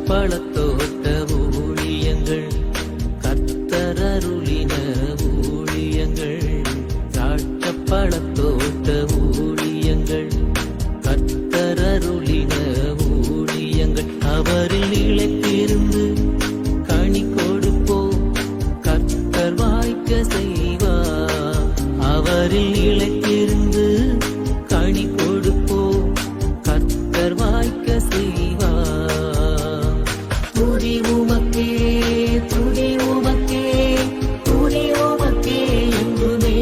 பழத்தோட்ட ஊழியங்கள், கர்த்தரருளின ஊழியங்கள். திராட்சை பழத்தோட்ட ஊழியங்கள், கர்த்தரருளின ஊழியங்கள். அவரில் நிலைத்திருந்து கனி கொடுப்போம், கர்த்தர் வாய்க்க செய்வார். அவரில் நிலைத்திருந்து கனி கொடுப்போம், கர்த்தர் வாய்க்க செய்வார். துதி உமக்கே, துதி உமக்கே, துதி உமக்கே என்றுமே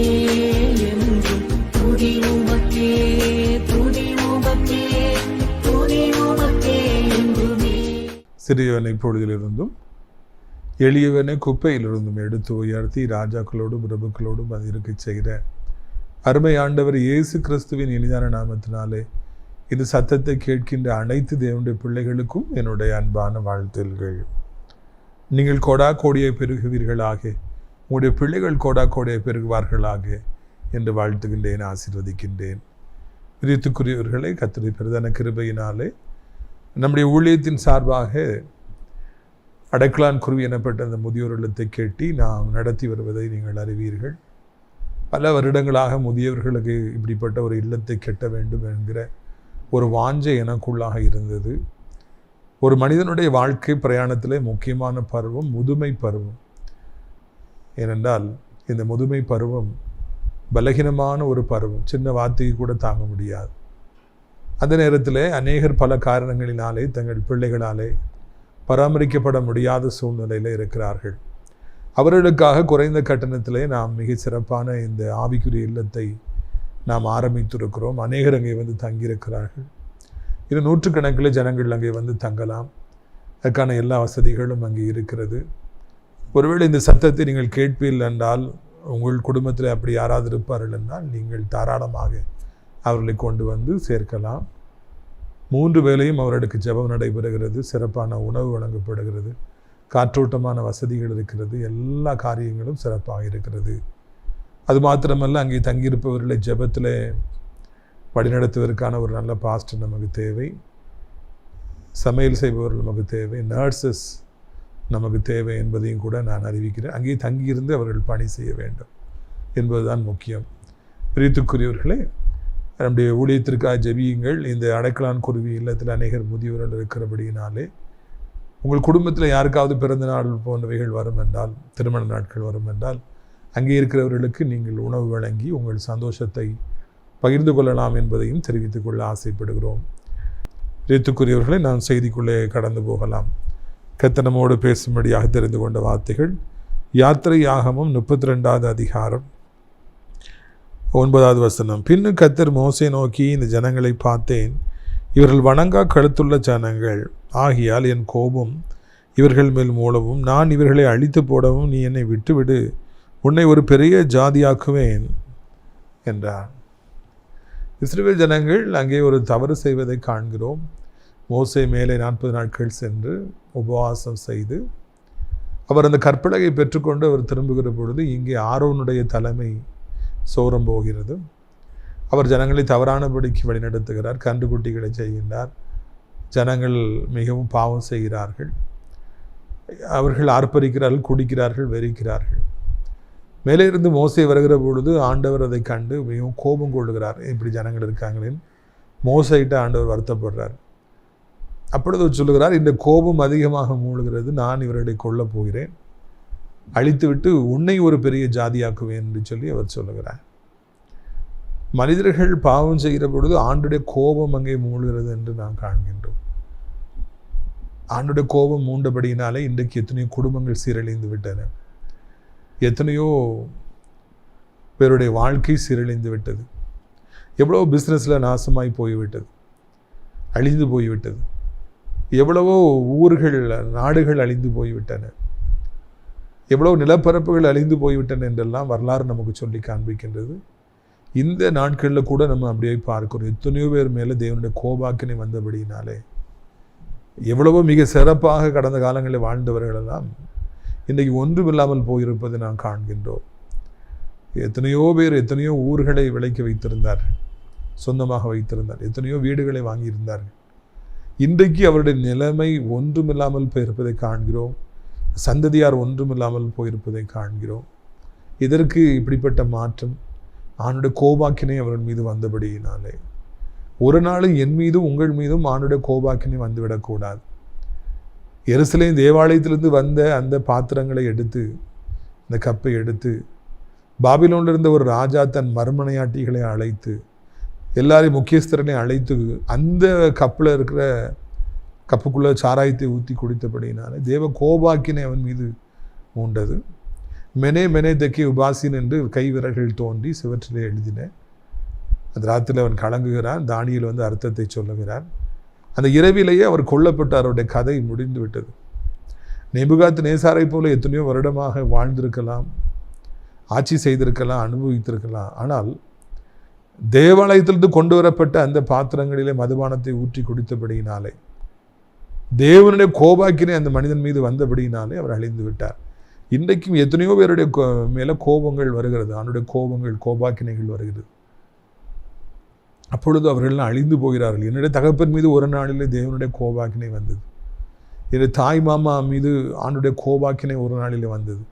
என்றும். துதி உமக்கே, துதி உமக்கே, துதி உமக்கே என்றுமே. சிறியவனை பொழுதிலிருந்தும் எளியவனை குப்பையிலிருந்தும் எடுத்து உயர்த்தி ராஜாக்களோடும் பிரபுக்களோடும் அது இருக்க செய்கிற அருமை ஆண்டவர் இயேசு கிறிஸ்துவின் இனிதான நாமத்தினாலே இது சத்தத்தை கேட்கின்ற அனைத்து தேவனுடைய பிள்ளைகளுக்கும் என்னுடைய அன்பான வாழ்த்துகள். நீங்கள் கொடா கோடியை பெருகுவீர்களாக, உங்களுடைய பிள்ளைகள் கொடா கோடியை பெருகுவார்களாக என்று வாழ்த்துகின்றேன், ஆசீர்வதிக்கின்றேன். பிரியத்துக்குரியவர்களை, கர்த்தருடைய பிரதான கிருபையினாலே நம்முடைய ஊழியத்தின் சார்பாக அடைக்கலான் குருவி எனப்பட்ட அந்த முதியோர் இல்லத்தை கேட்டி நாம் நடத்தி வருவதை நீங்கள் அறிவீர்கள். பல வருடங்களாக முதியவர்களுக்கு இப்படிப்பட்ட ஒரு இல்லத்தை கட்ட வேண்டும் என்கிற ஒரு வாஞ்சை எனக்குள்ளாக இருந்தது. ஒரு மனிதனுடைய வாழ்க்கை பிரயாணத்திலே முக்கியமான பருவம் முதுமை பருவம். ஏனென்றால் இந்த முதுமை பருவம் பலகீனமான ஒரு பருவம், சின்ன வார்த்தையை கூட தாங்க முடியாது. அந்த நேரத்தில் அநேகர் பல காரணங்களினாலே தங்கள் பிள்ளைகளாலே பராமரிக்கப்பட முடியாத சூழ்நிலையில் இருக்கிறார்கள். அவர்களுக்காக குறைந்த கட்டணத்திலே நாம் மிக சிறப்பான இந்த ஆவிக்குரிய இல்லத்தை நாம் ஆரம்பித்திருக்கிறோம். அநேகர் அங்கே வந்து தங்கியிருக்கிறார்கள். இது நூற்றுக்கணக்கில் ஜனங்கள் அங்கே வந்து தங்கலாம். அதுக்கான எல்லா வசதிகளும் அங்கே இருக்கிறது. ஒருவேளை இந்த சத்தத்தை நீங்கள் கேட்பீர்கள் என்றால், உங்கள் குடும்பத்தில் அப்படி யாராவது இருப்பார்கள் என்றால் நீங்கள் தாராளமாக அவர்களை கொண்டு வந்து சேர்க்கலாம். 3 வேளையும் அவர்களுக்கு ஜெபம் நடைபெறுகிறது, சிறப்பான உணவு வழங்கப்படுகிறது, காற்றோட்டமான வசதிகள் இருக்கிறது, எல்லா காரியங்களும் சிறப்பாக இருக்கிறது. அது மாத்திரமல்ல, அங்கே தங்கியிருப்பவர்களை ஜெபத்தில் வழிநடத்துவதற்கான ஒரு நல்ல பாஸ்டர் நமக்கு தேவை, சமையல் செய்பவர்கள் நமக்கு தேவை, நர்சஸ் நமக்கு தேவை என்பதையும் கூட நான் அறிவிக்கிறேன். அங்கே தங்கியிருந்து அவர்கள் பணி செய்ய வேண்டும் என்பதுதான் முக்கியம். பிரியத்துக்குரியவர்களே, நம்முடைய ஊழியத்திற்காக ஜெபியுங்கள். இந்த அடைக்கலான் குருவி இல்லத்தில் அநேகர் முதியவர்கள் இருக்கிறபடியினாலே உங்கள் குடும்பத்தில் யாருக்காவது பிறந்த நாள் போன்றவைகள் வரும் என்றால், திருமண நாட்கள் வரும் என்றால், அங்கே இருக்கிறவர்களுக்கு நீங்கள் உணவு வழங்கி உங்கள் சந்தோஷத்தை பகிர்ந்து கொள்ளலாம் என்பதையும் தெரிவித்துக் கொள்ள ஆசைப்படுகிறோம். பிரியத்துக்குரியவர்களை, நான் செய்திக்குள்ளே கடந்து போகலாம். கர்த்தர் பேசும்படியாக தெரிந்து கொண்ட வார்த்தைகள் யாத்திரையாகமம் 32வது அதிகாரம் 9வது வசனம். பின்னு கர்த்தர் மோசே நோக்கி, இந்த ஜனங்களை பார்த்தேன், இவர்கள் வணங்கா கழுத்துள்ள ஜனங்கள் ஆகியால் என் கோபம் இவர்கள் மேல் மூலவும் நான் இவர்களை அழித்து போடவும் நீ என்னை விட்டுவிடு, உன்னை ஒரு பெரிய ஜாதியாக்குவேன் என்றார். இஸ்ரவேல் ஜனங்கள் அங்கே ஒரு தவறு செய்வதை காண்கிறோம். மோசே மேலே 40 நாட்கள் சென்று உபவாசம் செய்து அவர் அந்த கற்பலகை பெற்றுக்கொண்டு அவர் திரும்புகிற பொழுது இங்கே ஆரோனுடைய தலைமை சோரம் போகிறது. அவர் ஜனங்களை தவறானபடிக்கு வழிநடத்துகிறார், கன்றுக்குட்டிகளை செய்கின்றார். ஜனங்கள் மிகவும் பாவம் செய்கிறார்கள், அவர்கள் ஆர்ப்பரிக்கிறார்கள், குடிக்கிறார்கள், வெறிக்கிறார்கள். மேலே இருந்து மோசே வருகிற பொழுது ஆண்டவர் அதை கண்டு மிகவும் கோபம் கொள்ளுகிறார். இப்படி ஜனங்கள் இருக்காங்களேன்னு மோசையிட்ட ஆண்டவர் வருத்தப்படுறார். அப்பொழுது சொல்லுகிறார், இந்த கோபம் அதிகமாக மூழ்கிறது, நான் இவர்களை கொல்லப் போகிறேன், அழித்துவிட்டு உன்னை ஒரு பெரிய ஜாதியாக்குவேன் என்று சொல்லி அவர் சொல்லுகிறார். மனிதர்கள் பாவம் செய்கிற பொழுது ஆண்டுடைய கோபம் அங்கே மூழ்கிறது என்று நாம் காண்கின்றோம். ஆண்டுடைய கோபம் மூண்டபடியினாலே இன்றைக்கு எத்தனையோ குடும்பங்கள் சீரழிந்து விட்டன, எத்தனையோ பேருடைய வாழ்க்கை சீரழிந்து விட்டது, எவ்வளவோ பிஸ்னஸில் நாசமாய் போய்விட்டது, அழிந்து போய்விட்டது, எவ்வளவோ ஊர்கள் நாடுகள் அழிந்து போய்விட்டன, எவ்வளோ நிலப்பரப்புகள் அழிந்து போய்விட்டன என்றெல்லாம் வரலாறு நமக்கு சொல்லி காண்பிக்கின்றது. இந்த நாட்களில் கூட நம்ம அப்படியே பார்க்கிறோம். எத்தனையோ பேர் மேலே தேவனுடைய கோபாக்கினை வந்தபடியினாலே எவ்வளவோ மிக சிறப்பாக கடந்த காலங்களில் வாழ்ந்தவர்களெல்லாம் இன்றைக்கு ஒன்றுமில்லாமல் போயிருப்பதை நாம் காண்கின்றோம். எத்தனையோ பேர் எத்தனையோ ஊர்களை விலைக்கு வைத்திருந்தார்கள், சொந்தமாக வைத்திருந்தார், எத்தனையோ வீடுகளை வாங்கியிருந்தார்கள். இன்றைக்கு அவருடைய நிலைமை ஒன்றுமில்லாமல் போயிருப்பதை காண்கிறோம். சந்ததியார் ஒன்றுமில்லாமல் போயிருப்பதை காண்கிறோம். இதற்கு இப்படிப்பட்ட மாற்றம் ஆண்டுடைய கோபாக்கினை அவர்கள் மீது வந்தபடியினாலே. ஒரு நாளும் என் மீதும் உங்கள் மீதும் ஆண்டுடைய கோபாக்கினை வந்துவிடக்கூடாது. எருசலேம் தேவாலயத்திலிருந்து வந்த அந்த பாத்திரங்களை எடுத்து, அந்த கப்பை எடுத்து, பாபிலோனில் இருந்த ஒரு ராஜா தன் மறுமனையாட்டிகளை அழைத்து, எல்லாரையும் முக்கியஸ்தர்களையும் அழைத்து, அந்த கப்பில் இருக்கிற கப்புக்குள்ளே சாராயத்தை ஊற்றி குடித்தபடினாலே தேவ கோபாக்கினை அவன் மீது உண்டது. மெனே மெனே தெக்கி உபாசின் என்று கை விரல்கள் தோன்றி சிவற்றிலே எழுதின. அந்த ராத்திரியில் அவன் கலங்குகிறான். தானியேல் வந்து அர்த்தத்தை சொல்லுகிறான். அந்த இரவிலேயே அவர் கொல்லப்பட்டார். அவருடைய கதை முடிந்து விட்டது. நேபுகாத் நேசாரை போல எத்தனையோ வருடமாக வாழ்ந்திருக்கலாம், ஆட்சி செய்திருக்கலாம், அனுபவித்திருக்கலாம். ஆனால் தேவாலயத்திலிருந்து கொண்டு வரப்பட்ட அந்த பாத்திரங்களிலே மதுபானத்தை ஊற்றி குடித்தபடியினாலே, தேவனுடைய கோபாக்கினை அந்த மனிதன் மீது வந்தபடியினாலே அவர் அழிந்து விட்டார். இன்றைக்கும் எத்தனையோ பேருடைய மேலே கோபங்கள் வருகிறது, அவனுடைய கோபங்கள், கோபாக்கினைகள் வருகிறது. அப்பொழுது அவர்கள் அழிந்து போகிறார்கள். என்னுடைய தகப்பன் மீது ஒரு நாளிலே தேவனுடைய கோபாக்கினை வந்தது. என்னுடைய தாய் மாமா மீது ஆண்டுடைய கோபாக்கினை ஒரு நாளிலே வந்தது.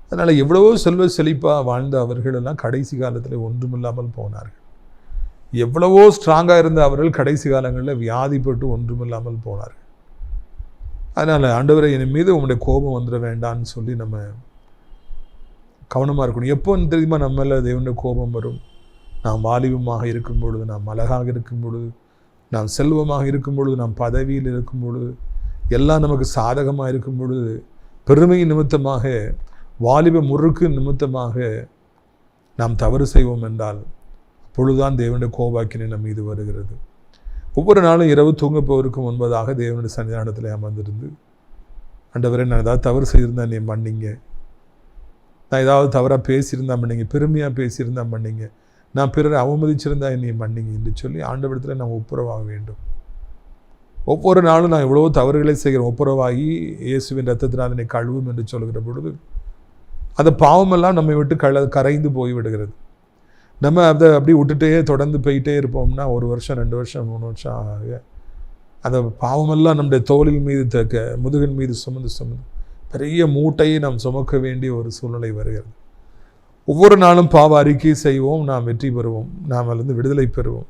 அதனால் எவ்வளவோ செல்வ செழிப்பாக வாழ்ந்த அவர்களெல்லாம் கடைசி காலத்தில் ஒன்றுமில்லாமல் போனார்கள். எவ்வளவோ ஸ்ட்ராங்காக இருந்த அவர்கள் கடைசி காலங்களில் வியாதிப்பட்டு ஒன்றுமில்லாமல் போனார்கள். அதனால் ஆண்டவரை என் மீது உங்களுடைய கோபம் வந்துட வேண்டான்னு சொல்லி நம்ம கவனமாக இருக்கணும். எப்போ தெரியுமா நம்மள தேவனுடைய கோபம் வரும்? நாம் வாலிபமாக இருக்கும் பொழுது, நாம் அழகாக இருக்கும் பொழுது, நாம் செல்வமாக இருக்கும் பொழுது, நாம் பதவியில் இருக்கும் பொழுது, எல்லாம் நமக்கு சாதகமாக இருக்கும் பொழுது, பெருமை நிமித்தமாக, வாலிப முறுக்கு நிமித்தமாக நாம் தவறு செய்வோம் என்றால் அப்பொழுதுதான் தேவனுடைய கோபாக்கினை நம் மீது வருகிறது. ஒவ்வொரு நாளும் இரவு தூங்க போவதற்கு முன்பதாக தேவனுடைய சன்னிதானத்தில் அமர்ந்திருந்து, ஆண்டவரே நான் ஏதாவது தவறு செய்திருந்தா நீ மன்னிங்க, நான் ஏதாவது தவறாக பேசியிருந்தா மன்னிங்க, பெருமையாக பேசியிருந்தா மன்னிங்க, நான் பிறரை அவமதிச்சிருந்தா என்னை மன்னிங்க என்று சொல்லி ஆண்டவரிடத்தில் நான் ஒப்புரவாக வேண்டும். ஒவ்வொரு நாளும் நான் எவ்வளவோ தவறுகளை செய்கிறேன், ஒப்புரவாகி இயேசுவின் ரத்தத்தினால் என்னை கழுவும் என்று சொல்கிற பொழுது அந்த பாவமெல்லாம் நம்மை விட்டு கரைந்து போய்விடுகிறது. நம்ம அதை அப்படி விட்டுட்டே தொடர்ந்து போயிட்டே இருப்போம்னா 1 வருஷம் 2 வருஷம் 3 வருஷம் ஆக அந்த பாவமெல்லாம் நம்முடைய தோளின் மீது முதுகின் மீது சுமந்து பெரிய மூட்டையை நாம் சுமக்க வேண்டிய ஒரு சூழ்நிலை வருகிறது. ஒவ்வொரு நாளும் பாவ அறிக்கை செய்வோம், நாம் வெற்றி பெறுவோம், நாம் அதிலிருந்து விடுதலை பெறுவோம்.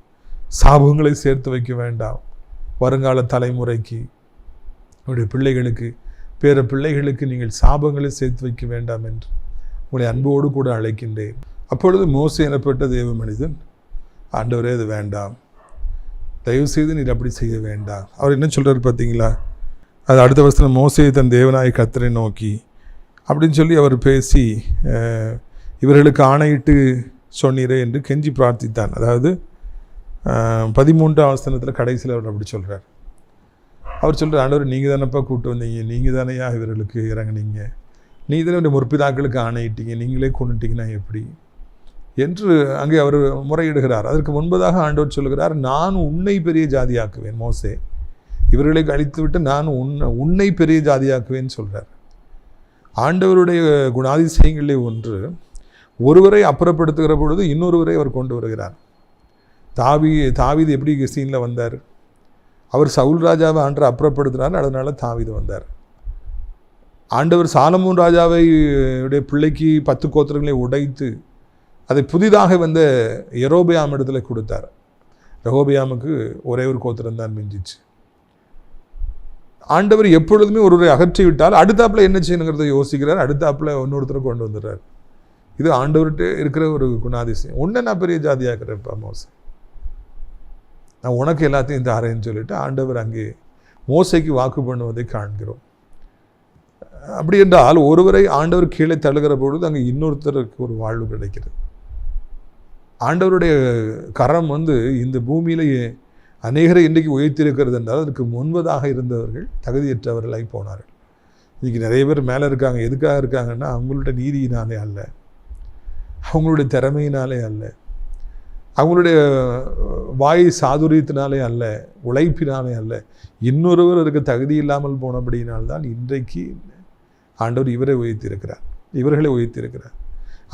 சாபங்களை சேர்த்து வைக்க வேண்டாம். வருங்கால தலைமுறைக்கு, உங்களுடைய பிள்ளைகளுக்கு, பேர பிள்ளைகளுக்கு நீங்கள் சாபங்களை சேர்த்து வைக்க வேண்டாம் என்று உங்களை அன்போடு கூட அழைக்கின்றேன். அப்பொழுது மோசே எனப்பட்ட தேவ மனிதன், ஆண்டவரே அது வேண்டாம், தயவுசெய்து நீர் அப்படி செய்ய வேண்டாம். அவர் என்ன சொல்கிறார் பார்த்தீங்களா? அது அடுத்த வசனம், மோசே தன் தேவனாய கர்த்தரை நோக்கி அப்படின்னு சொல்லி அவர் பேசி, இவர்களுக்கு ஆணையிட்டு சொன்னீரே என்று கெஞ்சி பிரார்த்தித்தான். அதாவது 13ஆம் வசனத்தில் கடைசியில் அவர் அப்படி சொல்கிறார். அவர் சொல்கிறார், ஆண்டவர் நீங்கள் தானப்பா கூப்பிட்டு வந்தீங்க, நீங்கள் தானையா இவர்களுக்கு இறங்குனீங்க, நீ தானே முற்பிதாக்களுக்கு ஆணையிட்டீங்க, நீங்களே கொண்டுட்டீங்கன்னா எப்படி என்று அங்கே அவர் முறையிடுகிறார். அதற்கு முன்பதாக ஆண்டவர் சொல்கிறார், நான் உன்னை பெரிய ஜாதியாக்குவேன். மோசே இவர்களை அழித்து விட்டு நான் உன்னை பெரிய ஜாதியாக்குவேன்னு சொல்கிறார். ஆண்டவருடைய குணாதிசயங்களே ஒன்று, ஒருவரை அப்புறப்படுத்துகிற பொழுது இன்னொருவரை அவர் கொண்டு வருகிறார். தாவீது எப்படி சீனில் வந்தார்? அவர் சவுல் ராஜாவை ஆண்டரை அப்புறப்படுத்தினார், அதனால தாவீது வந்தார். ஆண்டவர் சாலமோன் ராஜாவை உடைய பிள்ளைக்கு 10 கோத்திரங்களை உடைத்து அதை புதிதாக வந்த யெரோபெயாம் இடத்துல கொடுத்தார். ரெகோபெயாமுக்கு ஒரே ஒரு கோத்திரம் தான் மிஞ்சிச்சு. ஆண்டவர் எப்பொழுதுமே ஒருவரை அகற்றி விட்டால் அடுத்தாப்புல என்ன செய்யணுங்கிறத யோசிக்கிறார், அடுத்தாப்புல இன்னொருத்தரை கொண்டு வந்துடுறார். இது ஆண்டவர்கிட்ட இருக்கிற ஒரு குணாதிசயம். உன்னை நான் பெரிய ஜாதியாக்குறேன்ப்பா மோசே, நான் உனக்கு எல்லாத்தையும் தாரேன்னு சொல்லிட்டு ஆண்டவர் அங்கே மோசைக்கு வாக்கு பண்ணுவதை காண்கிறோம். அப்படி என்றால் ஒருவரை ஆண்டவர் கீழே தள்ளுகிற பொழுது அங்கே இன்னொருத்தருக்கு ஒரு வாழ்வு கிடைக்கிறது. ஆண்டவருடைய கரம் இந்த பூமியிலேயே அநேகரை இன்றைக்கு உயர்த்திருக்கிறது என்றால் அதற்கு முன்பதாக இருந்தவர்கள் தகுதியற்றவர்களாய் போனார்கள். இன்றைக்கி நிறைய பேர் மேலே இருக்காங்க. எதுக்காக இருக்காங்கன்னா அவங்களுடைய நீதியினாலே அல்ல, அவங்களுடைய திறமையினாலே அல்ல, அவங்களுடைய வாய் சாதுரியத்தினாலே அல்ல, உழைப்பினாலே அல்ல, இன்னொருவர் அதுக்கு தகுதி இல்லாமல் போனபடியினால்தான் இன்றைக்கு ஆண்டவர் இவரை உயர்த்தியிருக்கிறார், இவர்களை உயர்த்தியிருக்கிறார்.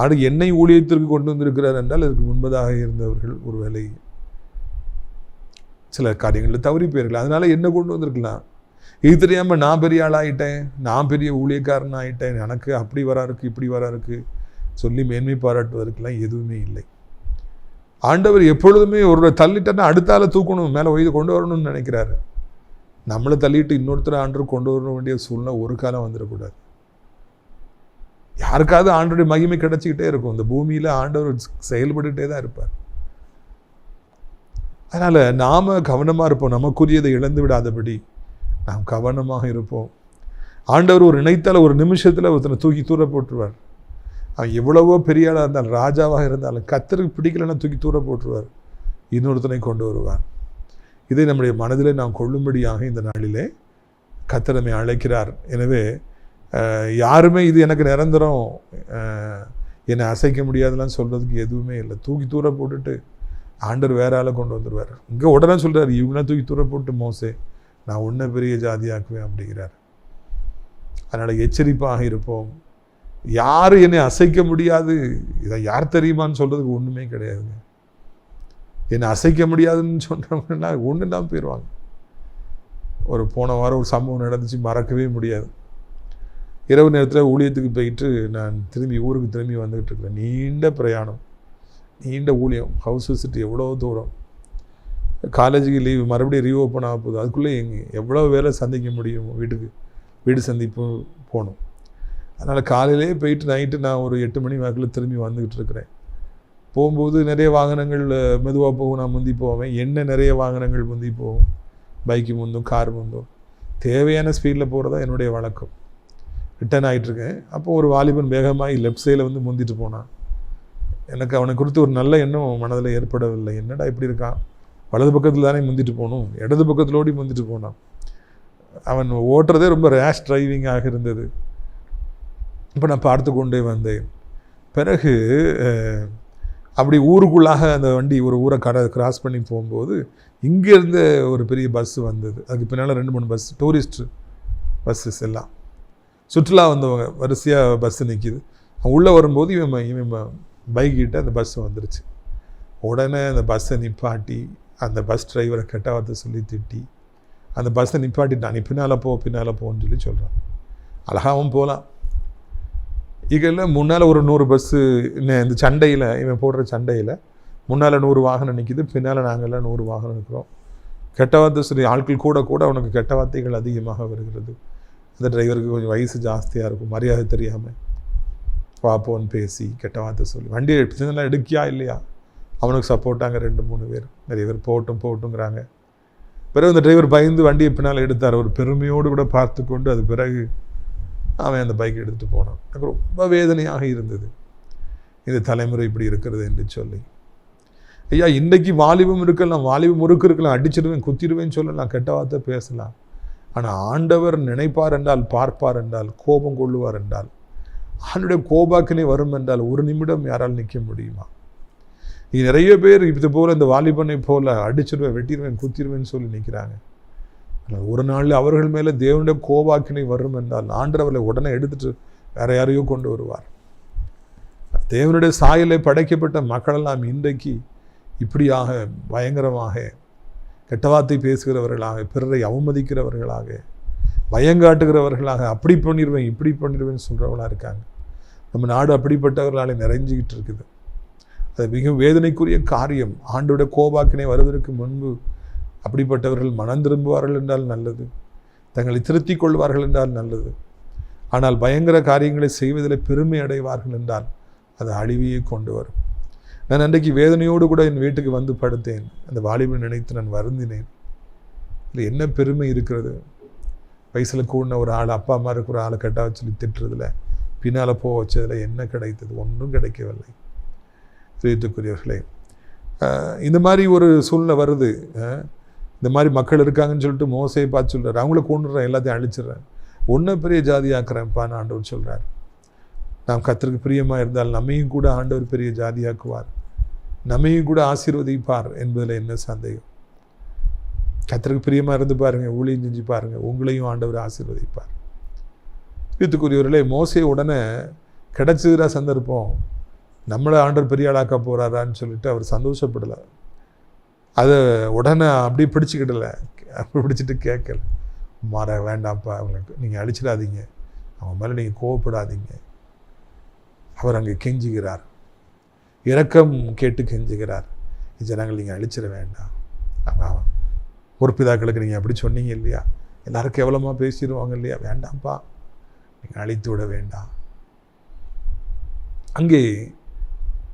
ஆனால் என்னை ஊழியத்திற்கு கொண்டு வந்திருக்கிறார் என்றால் அதற்கு முன்பதாக இருந்தவர்கள் ஒருவேளை சில காரியங்களில் தவறி போயிருக்கலாம். அதனால என்ன கொண்டு வந்திருக்கலாம். இது தெரியாமல் நான் பெரிய ஆளாயிட்டேன், நான் பெரிய ஊழியக்காரன் ஆகிட்டேன், எனக்கு அப்படி வரா இருக்குது இப்படி வரா இருக்குது சொல்லி மேன்மை பாராட்டுவதற்கெல்லாம் எதுவுமே இல்லை. ஆண்டவர் எப்பொழுதுமே ஒரு தள்ளிட்டேன்னா அடுத்த ஆளை தூக்கணும், மேலே வயது கொண்டு வரணும்னு நினைக்கிறாரு. நம்மளை தள்ளிட்டு இன்னொருத்தர் ஆண்டவர் கொண்டு வர வேண்டிய சூழ்நிலை ஒரு காலம் வந்துடக்கூடாது. யாருக்காவது ஆண்டவருடைய மகிமை கிடைச்சிக்கிட்டே இருக்கும். இந்த பூமியில் ஆண்டவர் செயல்பட்டுகிட்டே தான் இருப்பார். அதனால் நாம் கவனமாக இருப்போம். நமக்குரியதை இழந்து விடாதபடி நாம் கவனமாக இருப்போம். ஆண்டவர் ஒரு நினைத்தால் ஒரு நிமிஷத்தில் ஒருத்தனை தூக்கி தூர போட்டுருவார். அவன் எவ்வளவோ பெரிய ஆளாக இருந்தாலும், ராஜாவாக இருந்தாலும், கர்த்தருக்கு பிடிக்கலைன்னா தூக்கி தூர போட்டுருவார், இன்னொருத்தனை கொண்டு வருவார். இதை நம்முடைய மனதில் நாம் கொள்ளும்படியாக இந்த நாளிலே கர்த்தர் நம்மை அழைக்கிறார். எனவே யாருமே இது எனக்கு நிரந்தரம், என்னை அசைக்க முடியாதுலாம் சொல்கிறதுக்கு எதுவுமே இல்லை. தூக்கி தூர போட்டுட்டு ஆண்டவர் வேற ஆளை கொண்டு வந்துடுவார். இங்கே உடனே சொல்கிறார், இவங்கள தூக்கி தூர போட்டு மோசே நான் உன்னை பெரிய ஜாதியாக்குவேன் அப்படிங்கிறார். அதனால் எச்சரிப்பாக இருப்போம். யார் என்னை அசைக்க முடியாது, இதை யார் தெரியுமான்னு சொல்கிறதுக்கு ஒன்றுமே கிடையாதுங்க. என்னை அசைக்க முடியாதுன்னு சொல்கிறவங்கன்னா ஒன்று தான் போயிடுவாங்க. ஒரு போன வாரம் ஒரு சம்பவம் நடந்துச்சு, மறக்கவே முடியாது. இரவு நேரத்தில் ஊழியத்துக்கு போயிட்டு நான் ஊருக்கு திரும்பி வந்துக்கிட்டு இருக்கிறேன். நீண்ட பிரயாணம், நீண்ட ஊழியம், ஹவுஸ் விசிட், எவ்வளோ தூரம். காலேஜுக்கு லீவு, மறுபடியும் ரீஓப்பன் ஆக போகுது. அதுக்குள்ளே எவ்வளோ வேலை சந்திக்க முடியும், வீடு சந்திப்பு போகணும். அதனால் காலையிலே போயிட்டு நைட்டு நான் ஒரு 8 மணி வாக்கில் திரும்பி வந்துக்கிட்டு இருக்கிறேன். போகும்போது நிறைய வாகனங்கள் மெதுவாக போகும், நான் முந்தி போவேன். நிறைய வாகனங்கள் முந்தி போகும், பைக்கு முந்தும் கார் முந்தும். தேவையான ஸ்பீடில் போகிறதா என்னுடைய வழக்கம். ரிட்டர்ன் ஆகிட்டுருக்கேன். அப்போ ஒரு வாலிபன் வேகமாக லெஃப்ட் சைடில் வந்து முந்திட்டு போனான். எனக்கு அவனை குறித்து ஒரு நல்ல எண்ணம் மனதில் ஏற்படவில்லை. என்னடா இப்படி இருக்கான், வலது பக்கத்தில் தானே முந்திட்டு போகணும், இடது பக்கத்தில் ஓடி முந்திட்டு போனான். அவன் ஓட்டுறதே ரொம்ப ரேஷ் டிரைவிங்காக இருந்தது. இப்போ நான் பார்த்து கொண்டே வந்தேன். பிறகு அப்படி ஊருக்குள்ளாக அந்த வண்டி ஒரு ஊரை கிராஸ் பண்ணி போகும்போது இங்கேருந்து ஒரு பெரிய பஸ்ஸு வந்தது. அதுக்கு பின்னால் 2-3 பஸ், டூரிஸ்ட் பஸ்ஸஸ் எல்லாம், சுற்றுலா வந்தவங்க வரிசையாக பஸ்ஸு நிற்கிது. அவன் உள்ளே வரும்போது இவன் பைக்கிட்ட அந்த பஸ்ஸு வந்துருச்சு. உடனே அந்த பஸ்ஸை நிப்பாட்டி அந்த பஸ் டிரைவரை கெட்ட வார்த்தை சொல்லி திட்டி அந்த பஸ்ஸை நிப்பாட்டிட்டான். நீ பின்னால் போன்னு சொல்லி சொல்கிறான். அழகாகவும் போகலாம். இதில் முன்னால் ஒரு 100 பஸ்ஸு, இந்த சண்டையில், இவன் போடுற சண்டையில் முன்னால் 100 வாகனம் நிற்கிது, பின்னால் நாங்கள்லாம் 100 வாகனம் நிற்கிறோம். கெட்ட வார்த்தை சொல்லி ஆட்கள் கூட அவனுக்கு கெட்ட வார்த்தைகள் அதிகமாக வருகிறது. அந்த டிரைவருக்கு கொஞ்சம் வயசு ஜாஸ்தியாக இருக்கும், மரியாதை தெரியாமல் பாப்போன்னு பேசி கெட்ட வார்த்தை சொல்லி வண்டியை எடுத்துலாம் எடுக்கியா இல்லையா அவனுக்கு சப்போர்ட்டாங்க 2-3 பேர். நிறைய பேர் போட்டுங்கிறாங்க. பிறகு அந்த டிரைவர் பயந்து வண்டியை பின்னால் எடுத்தார். ஒரு பெருமையோடு கூட பார்த்து கொண்டு அது பிறகு அவன் அந்த பைக் எடுத்துகிட்டு போனான். எனக்கு ரொம்ப வேதனையாக இருந்தது, இந்த தலைமுறை இப்படி இருக்கிறது என்று சொல்லி. ஐயா, இன்றைக்கு வாலிபம் இருக்கலாம், வாலிபம் முறுக்கு இருக்கலாம், அடிச்சிடுவேன் குத்திடுவேன்னு சொல்லலாம், கெட்ட வார்த்தை பேசலாம். ஆனால் ஆண்டவர் நினைப்பார் என்றால், பார்ப்பார் என்றால், கோபம் கொள்ளுவார் என்றால், ஆண்டுடைய கோபாக்கினை வரும் என்றால் ஒரு நிமிடம் யாரால் நிற்க முடியுமா? நீ நிறைய பேர் இது போல் இந்த வாலிபனை போல் அடிச்சிடுவேன் வெட்டிடுவேன் குத்திடுவேன்னு சொல்லி நிற்கிறாங்க. ஒரு நாளில் அவர்கள் மேலே தேவனுடைய கோபாக்கினை வரும் என்றால் ஆண்டவர் அவர்களை உடனே எடுத்துட்டு வேற யாரையோ கொண்டு வருவார். தேவனுடைய சாயலை படைக்கப்பட்ட மக்களெல்லாம் இன்றைக்கு இப்படியாக பயங்கரமாக கெட்ட வார்த்தை பேசுகிறவர்களாக, பிறரை அவமதிக்கிறவர்களாக, பயங்காட்டுகிறவர்களாக, அப்படி பண்ணிடுவேன் இப்படி பண்ணிடுவேன்னு சொல்கிறவர்களாக இருக்காங்க. நம்ம நாடு அப்படிப்பட்டவர்களாலே நிறைஞ்சிக்கிட்டு இருக்குது. அது மிக வேதனைக்குரிய காரியம். ஆண்டோடைய கோபாக்கினை வருவதற்கு முன்பு அப்படிப்பட்டவர்கள் மனம் திரும்புவார்கள் என்றால் நல்லது, தங்களை திருத்திக் கொள்வார்கள் என்றால் நல்லது. ஆனால் பயங்கர காரியங்களை செய்வதில் பெருமை அடைவார்கள் என்றால் அது அழிவையே கொண்டு வரும். நான் அன்றைக்கு வேதனையோடு கூட என் வீட்டுக்கு வந்து படுத்தேன். அந்த வாலிபனை நினைத்து நான் வருந்தினேன். இல்லை என்ன பெருமை இருக்கிறது? வயசில் கூடின ஒரு ஆள், அப்பா அம்மா இருக்கிற ஆளை கெட்டா சொல்லி திட்டுறதுல, பின்னால் வச்சதில் என்ன கிடைத்தது? ஒன்றும் கிடைக்கவில்லை. பிரியத்துக்குரியவர்களே, இந்த மாதிரி ஒரு சூழ்நிலை வருது. இந்த மாதிரி மக்கள் இருக்காங்கன்னு சொல்லிட்டு மோசையை பார்த்து சொல்கிறார், அவங்கள கொண்டுடுறேன், எல்லாத்தையும் அழிச்சிடுறேன், ஒன்றை பெரிய ஜாதியாக்குறேன்ப்பான்னு ஆண்டவர் சொல்கிறார். நாம் கர்த்தருக்கு பிரியமாக இருந்தால் நம்மையும் கூட ஆண்டவர் பெரிய ஜாதியாக்குவார், நம்மையும் கூட ஆசீர்வதிப்பார் என்பதில் என்ன சந்தேகம்? கர்த்தருக்கு பிரியமாக இருந்து பாருங்கள், ஊழியம் செஞ்சு பாருங்கள், உங்களையும் ஆண்டவர் ஆசீர்வதிப்பார். இதுக்குரியவர்களே, மோசே உடனே கிடைச்சிக்கிற சந்தர்ப்பம் நம்மளை ஆண்டவர் பெரிய ஆளாக்க போகிறாரான்னு சொல்லிட்டு அவர் சந்தோஷப்படலை. அதை உடனே அப்படியே பிடிச்சிக்கிடலை, பிடிச்சிட்டு கேட்கல, வேண்டாம்ப்பா அவங்களுக்கு நீங்கள் அழிச்சிடாதீங்க, அவங்க மேலே நீங்கள் கோவப்படாதீங்க. அவர் அங்கே கெஞ்சுகிறார், இரக்கம் கேட்டு கெஞ்சுகிறார், ஜனங்கள் நீங்கள் அழிச்சிட வேண்டாம். அவங்க பொறுப்பிதாக்களுக்கு நீங்கள் அப்படி சொன்னீங்க இல்லையா, எல்லாரும் கேவலமாக பேசிடுவாங்க இல்லையா, வேண்டாம்ப்பா நீங்கள் அழித்து விட வேண்டாம். அங்கே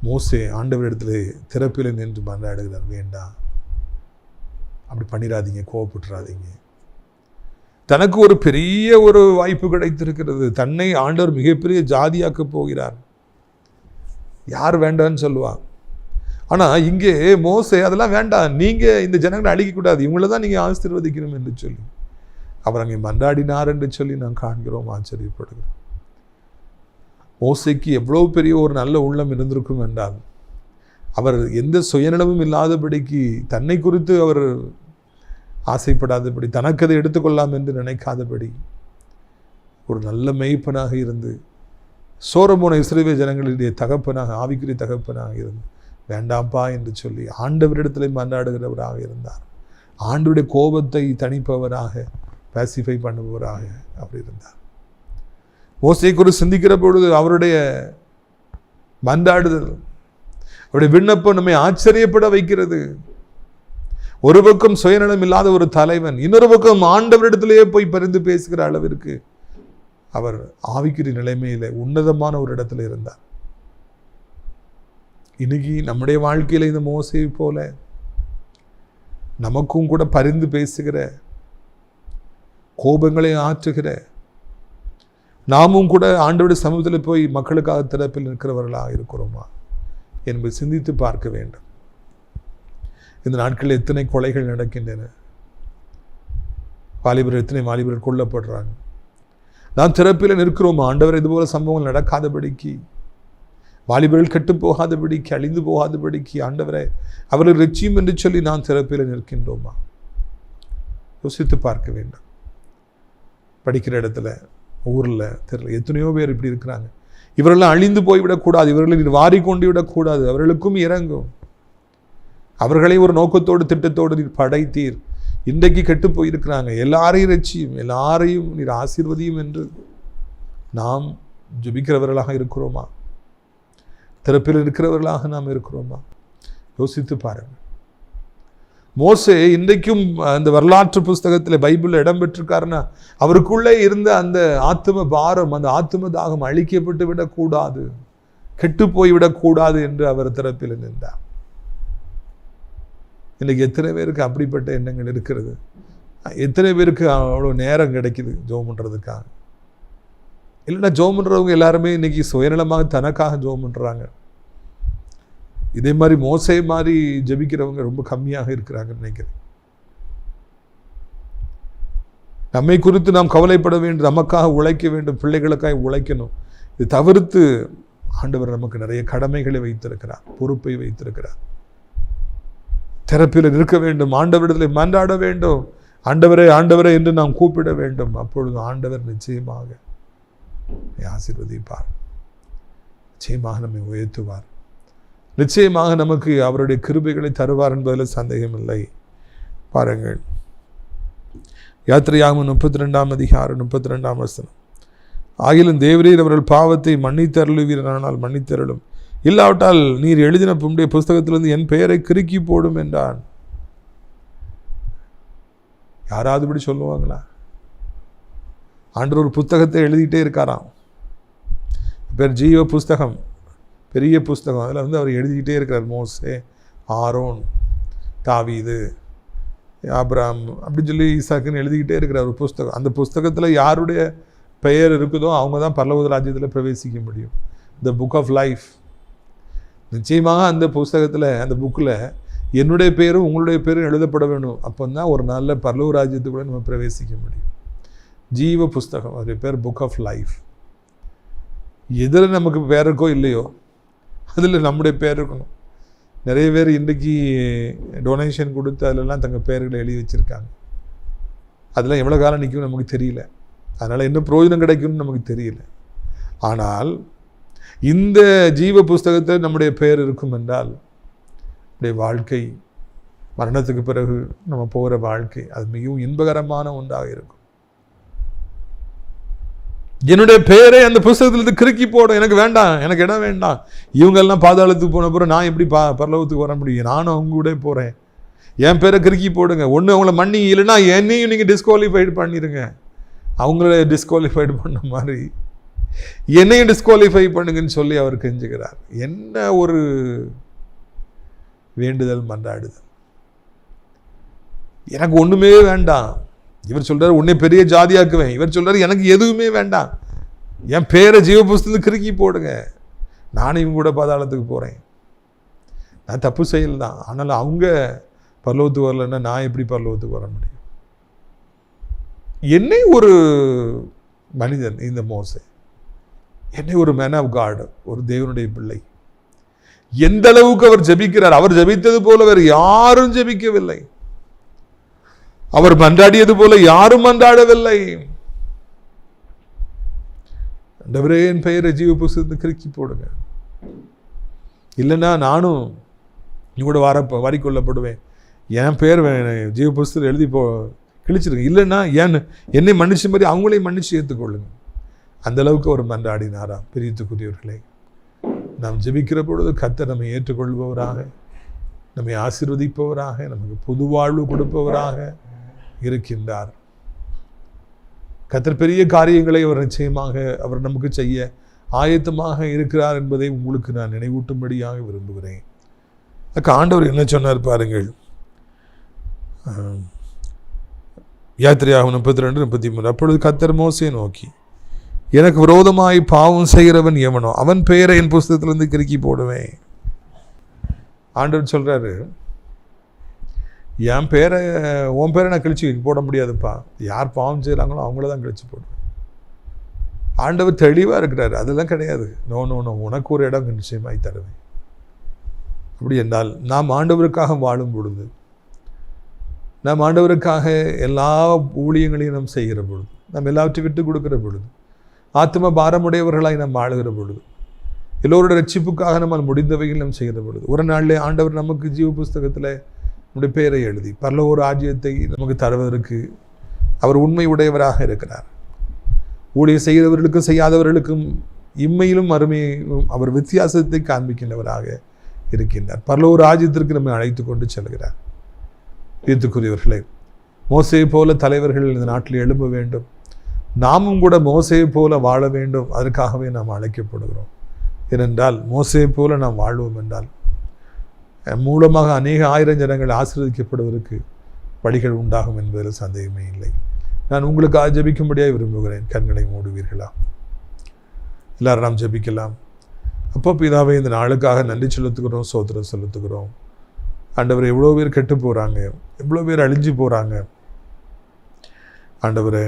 மோசே ஆண்டவரிடத்தில் திறப்பில் நின்று மன்றாடுகிறார், வேண்டாம் அப்படி பண்ணிடாதீங்க, கோவப்பட்டுறாதீங்க. தனக்கு ஒரு பெரிய ஒரு வாய்ப்பு கிடைத்திருக்கிறது, தன்னை ஆண்டவர் மிகப்பெரிய ஜாதியாக்க போகிறார், யார் வேண்டான்னு சொல்லுவா. ஆனால் இங்கே மோசே அதெல்லாம் வேண்டாம், நீங்கள் இந்த ஜனங்களை அழிக்கக்கூடாது, இவங்கள தான் நீங்கள் ஆசீர்வதிக்கணும் என்று சொல்லி அவர் அங்கே மன்றாடினார் என்று சொல்லி நாம் காண்கிறோம், ஆச்சரியப்படுகிறோம். மோசேக்கு எவ்வளோ பெரிய ஒரு நல்ல உள்ளம் இருந்திருக்கும் என்றால், அவர் எந்த சுயநலமும் இல்லாதபடிக்கு, தன்னை குறித்து அவர் ஆசைப்படாதபடி, தனக்கு அதை எடுத்துக்கொள்ளலாம் என்று நினைக்காதபடி ஒரு நல்ல மேய்ப்பனாக இருந்து சோரமோன இஸ்ரவேல் ஜனங்களுடைய தகப்பனாக, ஆவிக்குரிய தகப்பனாக இருந்து வேண்டாம்ப்பா என்று சொல்லி ஆண்டவரிடத்தில் மன்றாடுகிறவராக இருந்தார். ஆண்டவருடைய கோபத்தை தணிப்பவராக, பேசிஃபை பண்ணுபவராக அப்படி இருந்தார். மோசே குறித்து சிந்திக்கிற பொழுது அவருடைய மன்றாடுதல், அவருடைய விண்ணப்பம் நம்மை ஆச்சரியப்பட வைக்கிறது. ஒரு பக்கம் சுயநலம் இல்லாத ஒரு தலைவன், இன்னொரு பக்கம் ஆண்டவரிடத்திலேயே போய் பரிந்து பேசுகிற அளவிற்கு அவர் ஆவிக்குரிய நிலைமையில உன்னதமான ஒரு இடத்துல இருந்தார். இன்னைக்கு நம்முடைய வாழ்க்கையில இந்த மோசே போல நமக்கும் கூட பரிந்து பேசுகிற, கோபங்களை ஆற்றுகிற, நாமும் கூட ஆண்டவருடைய சமூகத்தில் போய் மக்களுக்காக திறப்பில் நிற்கிறவர்களாக இருக்கிறோமா என்பதை சிந்தித்து பார்க்க வேண்டும். இந்த நாட்களில் எத்தனை கொலைகள் நடக்கின்றன, எத்தனை வாலிபர்கள் கொல்லப்படுறாங்க. நாம் திறப்பில் நிற்கிறோமா, ஆண்டவர் இதுபோல சம்பவங்கள் நடக்காதபடிக்கு, வாலிபர்கள் கெட்டு போகாதபடிக்கு, அழிந்து போகாதபடிக்கு ஆண்டவரை அவர்கள் ரட்சியும் என்று சொல்லி நாம் திறப்பில் நிற்கின்றோமா? யோசித்து பார்க்க வேண்டும். படிக்கிற இடத்துல, ஊரில், தெரியல எத்தனையோ பேர் இப்படி இருக்கிறாங்க. இவரெல்லாம் அழிந்து போய்விடக்கூடாது, இவர்களை வாரி கொண்டு விடக்கூடாது, அவர்களுக்கும் இறங்கும், அவர்களை ஒரு நோக்கத்தோடு திட்டத்தோடு நீர் படைத்தீர், இன்றைக்கு கெட்டு போயிருக்கிறாங்க, எல்லாரையும் ரட்சியும், எல்லாரையும் நீர் ஆசீர்வதியும் என்று நாம் ஜெபிக்கிறவர்களாக இருக்கிறோமா? திறப்பில் இருக்கிறவர்களாக நாம் இருக்கிறோமா? யோசித்து பாருங்கள். மோசே இன்றைக்கும் அந்த வரலாற்று புஸ்தகத்தில் பைபிளில் இடம்பெற்றிருக்காருன்னா, அவருக்குள்ளே இருந்த அந்த ஆத்தும பாரம், அந்த ஆத்தும தாகம் அழிக்கப்பட்டு விடக்கூடாது, கெட்டு போய்விடக்கூடாது என்று அவர் திறப்பில் நின்றார். இன்றைக்கி எத்தனை பேருக்கு அப்படிப்பட்ட எண்ணங்கள் இருக்கிறது? எத்தனை பேருக்கு அவ்வளோ நேரம் கிடைக்குது ஜெபம் பண்ணுறதுக்காக? இல்லைன்னா ஜெபம் பண்ணுறவங்க எல்லாருமே இன்றைக்கி சுயநலமாக தனக்காக ஜெபம் பண்ணுறாங்க. இதே மாதிரி மோசே மாதிரி ஜெபிக்கிறவங்க ரொம்ப கம்மியாக இருக்கிறாங்கன்னு நினைக்கிறேன். நம்மை குறித்து நாம் கவலைப்பட வேண்டும், நமக்காக உழைக்க வேண்டும், பிள்ளைகளுக்காக உழைக்கணும். இது தவிர்த்து ஆண்டவர் நமக்கு நிறைய கடமைகளை வைத்திருக்கிறார், பொறுப்பை வைத்திருக்கிறார். திறப்பில் நிற்க வேண்டும், ஆண்டவரிடத்தில் மன்றாட வேண்டும், ஆண்டவரே ஆண்டவரே என்று நாம் கூப்பிட வேண்டும். அப்பொழுது ஆண்டவர் நிச்சயமாக ஆசீர்வதிப்பார், நிச்சயமாக நம்மை உயர்த்துவார், நிச்சயமாக நமக்கு அவருடைய கிருபைகளை தருவார் என்பதில் சந்தேகமில்லை. பாருங்கள், யாத்திரையாகமம் 32 அதிகாரம் 32 வசனம். ஆகிலும் தேவரீர் அவர்கள் பாவத்தை மன்னித்தருளுவீரானால் மன்னித்தருளும், இல்லாவிட்டால் நீர் எழுதின உம்முடைய புஸ்தகத்திலிருந்து என் பெயரை கிறுக்கி போடும் என்றான். யாராவது இப்படி சொல்லுவாங்களா? ஆண்டவர் ஒரு புத்தகத்தை எழுதிட்டே இருக்காராம், பேர் ஜீவ புஸ்தகம், பெரிய புஸ்தகம். அதில் அவர் எழுதிக்கிட்டே இருக்கிறார். மோசே, ஆரோன், தாவீது, ஆபிரகாம் அப்படின்னு சொல்லி ஈசாக்குன்னு எழுதிக்கிட்டே இருக்கிறார் ஒரு புஸ்தகம். அந்த புஸ்தகத்தில் யாருடைய பெயர் இருக்குதோ அவங்க தான் பரலோக ராஜ்யத்தில் பிரவேசிக்க முடியும். The book of life. நிச்சயமாக அந்த புஸ்தகத்தில், அந்த புக்கில் என்னுடைய பேரும் உங்களுடைய பேரும் எழுதப்பட வேண்டும். அப்போ தான் ஒரு நல்ல பரலோக ராஜ்யத்துக்குள்ளே நம்ம பிரவேசிக்க முடியும். ஜீவ புஸ்தகம், அது பேர் புக் ஆஃப் லைஃப். எதில் நமக்கு பேர் இருக்கோ இல்லையோ அதில் நம்முடைய பேர் இருக்கணும். நிறைய பேர் இன்றைக்கி டொனேஷன் கொடுத்து அதிலெல்லாம் தங்கள் பேர்களை எழுதி வச்சுருக்காங்க. அதெல்லாம் எவ்வளோ காலம் நிற்கும் நமக்கு தெரியல, அதனால் என்ன பிரயோஜனம் கிடைக்கும்னு நமக்கு தெரியல. ஆனால் இந்த ஜீவ புஸ்தகத்தில் நம்முடைய பெயர் இருக்கும் என்றால் நம்முடைய வாழ்க்கை மரணத்துக்கு பிறகு நம்ம போகிற வாழ்க்கை அது மிகவும் இன்பகரமான ஒன்றாக இருக்கும். என்னுடைய பெயரை அந்த புஸ்தகத்திலிருந்து கிறுக்கி போடும். எனக்கு வேண்டாம், எனக்கு இடம் வேண்டாம். இவங்கெல்லாம் பாதாளத்துக்கு போன பிறகு நான் எப்படி பரலோகத்துக்கு வர முடியும்? நானும் அவங்க கூட போகிறேன். என் பேரை கிறுக்கி போடுங்க. ஒன்று அவங்கள மன்னி, இல்லைன்னா என்னையும் நீங்கள் டிஸ்குவாலிஃபைடு பண்ணிடுங்க. அவங்கள டிஸ்குவாலிஃபைடு பண்ண மாதிரி என்னையும் டிஸ்குவாலிஃபை பண்ணுங்கன்னு சொல்லி அவர் கெஞ்சுகிறார். என்ன ஒரு வேண்டுதல், மன்றாடுதல். எனக்கு ஒன்றுமே வேண்டாம். இவர் சொல்றாரு உன்னை பெரிய ஜாதியாக்குவேன். இவர் சொல்றாரு எனக்கு எதுவுமே வேண்டாம், என் பேரை ஜீவ புஸ்தகத்தில் கிறுக்கி போடுங்க. நானும் இவங்க கூட பாதாளத்துக்கு போகிறேன். நான் தப்பு செய்யல தான், ஆனால் அவங்க பரலோகத்துக்கு வரலன்னா நான் எப்படி பரலோகத்துக்கு வர முடியும்? என்னை ஒரு மனிதன், இந்த மோசே, என்னை ஒரு மேன் ஆஃப் காட், ஒரு தேவனுடைய பிள்ளை, எந்த அளவுக்கு அவர் ஜெபிக்கிறார். அவர் ஜெபித்தது போல வேறு யாரும் ஜெபிக்கவில்லை. அவர் மன்றாடியது போல யாரும் மன்றாடவில்லை. ஆண்டவரே என் பெயரை ஜீவ புஸ்தகத்தை கிறுக்கி போடுங்க, இல்லைன்னா நானும் இங்கூட வாரிக்கொள்ளப்படுவேன். என் பேர் ஜீவ புஸ்தகத்தில் எழுதி கிழிச்சிருங்க, இல்லைன்னா என்னை மன்னிச்ச மாதிரி அவங்களையும் மன்னிச்சு ஏற்றுக்கொள்ளுங்க. அந்த அளவுக்கு அவர் மன்றாடினாராம். பிரியத்துக்குரியவர்களே, நாம் ஜெபிக்கிற பொழுது கர்த்தர் நம்மை ஏற்றுக்கொள்பவராக, நம்மை ஆசீர்வதிப்பவராக, நமக்கு புது வாழ்வு கொடுப்பவராக இருக்கின்றார். கர்த்தர் பெரிய காரியங்களை அவர் நிச்சயமாக அவர் நமக்கு செய்ய ஆயத்தமாக இருக்கிறார் என்பதை உங்களுக்கு நான் நினைவூட்டும்படியாக விரும்புகிறேன். ஆண்டவர் என்ன சொன்னார் பாருங்கள். யாத்திரையாகும் 32-33. அப்பொழுது கர்த்தர் மோசேயை நோக்கி, எனக்கு விரோதமாய் பாவம் செய்கிறவன் எவனோ அவன் பெயரை என் புஸ்தகத்திலிருந்து கிறுக்கி போடுவேன். ஆண்டவர் சொல்றாரு, என் பேரை உன் பேரை நான் கிழிச்சு போட முடியாதுப்பா. யார் பாவம் செய்கிறாங்களோ அவங்கள தான் கிழிச்சு போடுவேன். ஆண்டவர் தெளிவாக இருக்கிறாரு, அதெல்லாம் கிடையாது. நோ நோ நோ, உனக்கு ஒரு இடம் நிச்சயமாய் தருவேன். அப்படி என்றால் நாம் ஆண்டவருக்காக வாழும் பொழுது, நாம் ஆண்டவருக்காக எல்லா ஊழியங்களையும் நாம் செய்கிற பொழுது, நாம் எல்லாவற்றையும் விட்டு கொடுக்கிற பொழுது, ஆத்ம பாரமுடையவர்களாய் நாம் ஆளுகிற பொழுது, எல்லோருடைய ரட்சிப்புக்காக நம்ம முடிந்தவைகள் நாம் செய்கிற பொழுது, ஒரு நாளிலே ஆண்டவர் நமக்கு ஜீவ புஸ்தகத்தில் நம்முடைய பெயரை எழுதி பரலோக ராஜ்யத்தை நமக்கு தருவதற்கு அவர் உண்மை உடையவராக இருக்கிறார். ஊழியம் செய்கிறவர்களுக்கும் செய்யாதவர்களுக்கும் இம்மையிலும் அருமையிலும் அவர் வித்தியாசத்தை காண்பிக்கின்றவராக இருக்கின்றார். பரலோக ராஜ்யத்திற்கு நம்மை அழைத்து கொண்டு செல்கிறார். பிரியத்துக்குரியவர்களே, மோசேயை போல தலைவர்கள் இந்த நாட்டில் எழும்ப வேண்டும். நாமும் கூட மோசேயை போல வாழ வேண்டும். அதற்காகவே நாம் அழைக்கப்படுகிறோம். ஏனென்றால் மோசேயை போல நாம் வாழ்வோம் என்றால் மூலமாக அநேக ஆயிரம் ஜனங்கள் ஆசீர்வதிக்கப்படுவதற்கு வழிகள் உண்டாகும் என்பதில் சந்தேகமே இல்லை. நான் உங்களுக்கு ஜெபிக்கும்படியாக விரும்புகிறேன். கண்களை மூடுவீர்களா? எல்லாரும் நாம் ஜெபிக்கலாம். அப்போ பிதாவே, இந்த நாளுக்காக நன்றி செலுத்துகிறோம், சோத்திரம் செலுத்துகிறோம். ஆண்டவரே, எவ்வளோ பேர் கெட்டு போகிறாங்க, எவ்வளோ பேர் அழிஞ்சு போகிறாங்க. ஆண்டவரே,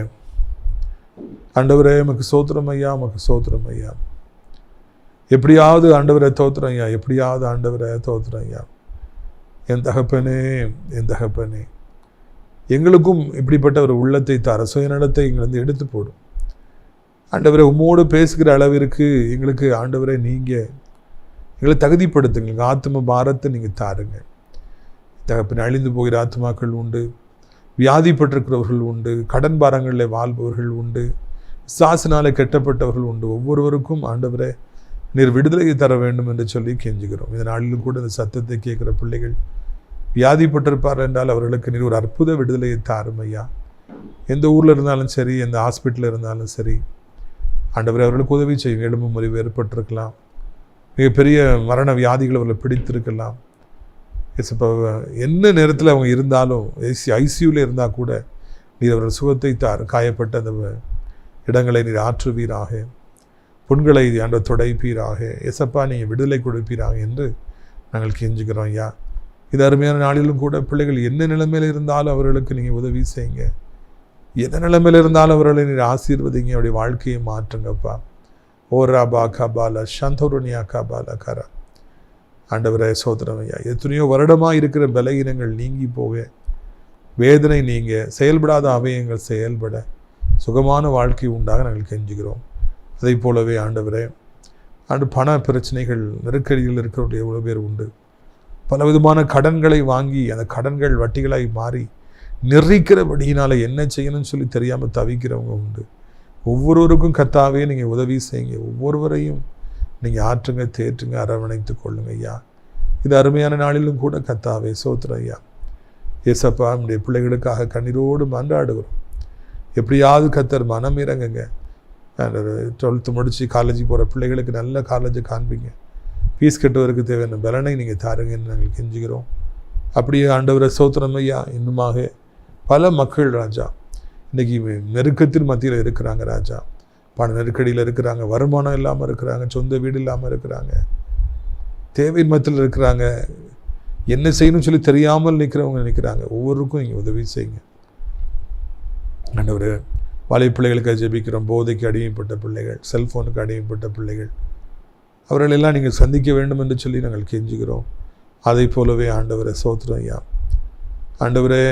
ஆண்டவரே, உமக்கு சோத்திரம் ஐயா, உமக்கு சோத்திரம் ஐயா. எப்படியாவது ஆண்டவரை தோத்திரம் ஐயா, எப்படியாவது ஆண்டவரை தோத்திரம் ஐயா. என் தகப்பனே, என் தகப்பனே, எங்களுக்கும் இப்படிப்பட்ட ஒரு உள்ளத்தை தர, சுயநலத்தை எங்களை எடுத்து போடும். ஆண்டவரை, உம்மோடு பேசுகிற அளவிற்கு எங்களுக்கு ஆண்டவரை நீங்கள் எங்களை தகுதிப்படுத்துங்க. எங்கள் ஆத்ம பாரத்தை நீங்கள் தாருங்க. தகப்பனை, அழிந்து போகிற ஆத்மாக்கள் உண்டு, வியாதிப்பட்டிருக்கிறவர்கள் உண்டு, கடன் பாரங்களில் வாழ்பவர்கள் உண்டு, சாசினாலே கெட்டப்பட்டவர்கள் உண்டு. ஒவ்வொருவருக்கும் ஆண்டவரை நீர் விடுதலையை தர வேண்டும் என்று சொல்லி கெஞ்சுகிறோம். இந்த நாளிலும் கூட இந்த சத்தத்தை கேட்குற பிள்ளைகள் வியாதிப்பட்டிருப்பார் என்றால் அவர்களுக்கு நீர் ஒரு அற்புத விடுதலையை தாரும் ஐயா. எந்த ஊரில் இருந்தாலும் சரி, எந்த ஹாஸ்பிட்டலில் இருந்தாலும் சரி, ஆண்டவரை அவர்களுக்கு உதவி செய்யும். எலும்பு முறிவு ஏற்பட்டிருக்கலாம், மிகப்பெரிய மரண வியாதிகள் அவர்களை பிடித்திருக்கலாம். இப்போ என்ன நேரத்தில் அவங்க இருந்தாலும், ஐசியூவில் இருந்தால் கூட நீர் அவர்கள் சுகத்தை தார். காயப்பட்ட அந்த இடங்களை நீர் ஆற்றுவீராக, புண்களை ஆண்ட துடைப்பீராக. எசப்பா, நீங்கள் விடுதலை கொடுப்பீராக என்று நாங்கள் கெஞ்சுக்கிறோம் ஐயா. இது அருமையான நாளிலும் கூட பிள்ளைகள் என்ன நிலைமையில் இருந்தாலும் அவர்களுக்கு நீங்கள் உதவி செய்யுங்க. என்ன நிலைமையில் இருந்தாலும் அவர்களை நீங்கள் ஆசீர்வதிங்க. அவருடைய வாழ்க்கையை மாற்றுங்கப்பா. ஓரா பா கபாலா சந்தோரனியா கபாலா கரா. ஆண்டவரே, சோதரம் ஐயா, எத்தனையோ வருடமாக இருக்கிற பலகீனங்கள் நீங்கி போக, வேதனை நீங்க, செயல்படாத அவயங்கள் செயல்பட, சுகமான வாழ்க்கை உண்டாக நாங்கள் கெஞ்சுகிறோம். அதை போலவே ஆண்டவரே, பண பிரச்சனைகள், நெருக்கடிகள் இருக்கிறவருடைய எவ்வளோ பேர் உண்டு. பலவிதமான கடன்களை வாங்கி அந்த கடன்கள் வட்டிகளாய் மாறி நெறிக்கிறபடியினால் என்ன செய்யணும்னு சொல்லி தெரியாமல் தவிக்கிறவங்க உண்டு. ஒவ்வொருவருக்கும் கர்த்தாவே நீங்கள் உதவி செய்யுங்க. ஒவ்வொருவரையும் நீங்கள் ஆற்றுங்க, தேற்றுங்க, அரவணைத்து கொள்ளுங்க ஐயா. இது அருமையான நாளிலும் கூட கர்த்தாவே சோத்திரம் ஐயா. ஏசப்பா நம்முடைய பிள்ளைகளுக்காக கண்ணீரோடு மன்றாடுகிறோம். எப்படியாவது கர்த்தர் மனம் இறங்குங்க. 12th முடித்து காலேஜுக்கு போகிற பிள்ளைகளுக்கு நல்ல காலேஜை காண்பீங்க. ஃபீஸ் கட்டுவதற்கு தேவையான பலனை நீங்கள் தாருங்கன்னு நாங்கள் கெஞ்சுகிறோம். அப்படியே ஆண்டவரை சோத்திரம் ஐயா. இன்னுமாக பல மக்கள் ராஜா இன்றைக்கி நெருக்கத்தின் மத்தியில் இருக்கிறாங்க ராஜா. பண நெருக்கடியில் இருக்கிறாங்க, வருமானம் இல்லாமல் இருக்கிறாங்க, சொந்த வீடு இல்லாமல் இருக்கிறாங்க, தேவை மத்தியில் இருக்கிறாங்க, என்ன செய்யணும்னு சொல்லி தெரியாமல் நிற்கிறவங்க நினைக்கிறாங்க. ஒவ்வொருக்கும் நீங்கள் உதவி செய்யுங்க ஆண்டவரே. வாலிப பிள்ளைகளுக்கு ஜெபிக்கிறோம். போதைக்கு அடிமைப்பட்ட பிள்ளைகள், செல்ஃபோனுக்கு அடிமைப்பட்ட பிள்ளைகள், அவர்களெல்லாம் நீங்கள் சந்திக்க வேண்டும் என்று சொல்லி நாங்கள் கெஞ்சுகிறோம். அதை போலவே ஆண்டவரே சோத்திரம் ஐயா. ஆண்டவரே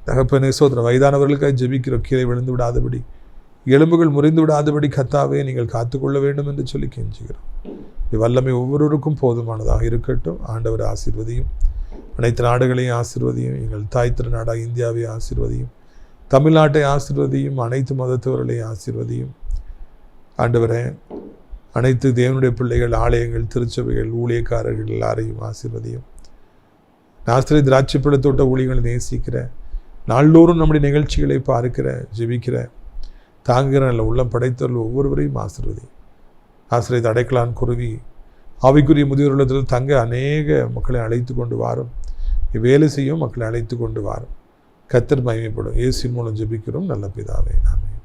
தகப்பனே சோத்திரம். வயதானவர்களுக்காக ஜெபிக்கிறோம். கீழே விழுந்து விடாதபடி, எலும்புகள் முறிந்து விடாதபடி கர்த்தாவே நீங்கள் காத்துக்கொள்ள வேண்டும் என்று சொல்லி கெஞ்சுகிறோம். வல்லமை ஒவ்வொருவருக்கும் போதுமானதாக இருக்கட்டும். ஆண்டவர் ஆசீர்வதியும். அனைத்து நாடுகளையும் ஆசீர்வதியும். எங்கள் தாய் திருநாடாக இந்தியாவை ஆசீர்வதியும். தமிழ்நாட்டை ஆசீர்வதியும். அனைத்து மதத்தவர்களையும் ஆசீர்வதியும். ஆண்டவரே அனைத்து தேவனுடைய பிள்ளைகள், ஆலயங்கள், திருச்சபைகள், ஊழியக்காரர்கள் எல்லாரையும் ஆசீர்வதியும். நாஸ்திரி திராட்சை பழத்தோட்ட ஊழியர்களை நேசிக்கிற, நாள்தோறும் நம்முடைய நிகழ்ச்சிகளை பார்க்கிற, ஜெபிக்கிற, தாங்குகிற நல்ல உள்ளம் படைத்தவர்கள் ஒவ்வொருவரையும் ஆசீர்வதி. ஆசிரியர் அடைக்கலான் குருவி ஆவிக்குரிய முதியோர் உள்ளத்தில் தங்க அநேக மக்களை அழைத்து கொண்டு வாரும். வேலை செய்யும் மக்களை அழைத்து கொண்டு வாரும். கர்த்தர் மகிமைப்படும். இயேசுவின் மூலம் ஜெபிக்கிறோம் நல்ல பிதாவே, ஆமென்.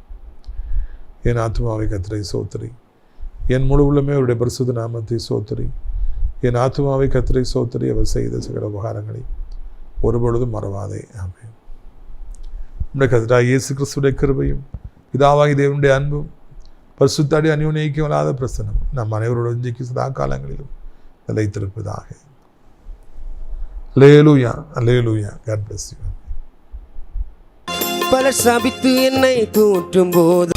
என் ஆத்துமாவை கர்த்தரை சோத்திரி, என் முழு உள்ளமே அவருடைய பரிசுத்த நாமத்தை சோத்திரி. என் ஆத்துமாவை கர்த்தரை சோத்திரி, அவர் செய்த சகல உபகாரங்களை ஒருபொழுதும் மறவாதே, ஆமென். நம்முடைய கர்த்தராகிய இயேசு கிறிஸ்துவின் கிருபையும் பிதாவாகிய தேவனுடைய அன்பும் பரிசுத்த அந்யோன்யைக்கமில்லாத பிரசன்னம் நம் அனைவரோடு இன்றைக்கு சதா காலங்களிலும் நிலைத்திருப்பதாக. அல்லேலூயா, அல்லேலூயா. God bless you. பலர் சபித்து என்னை தூற்றும் போது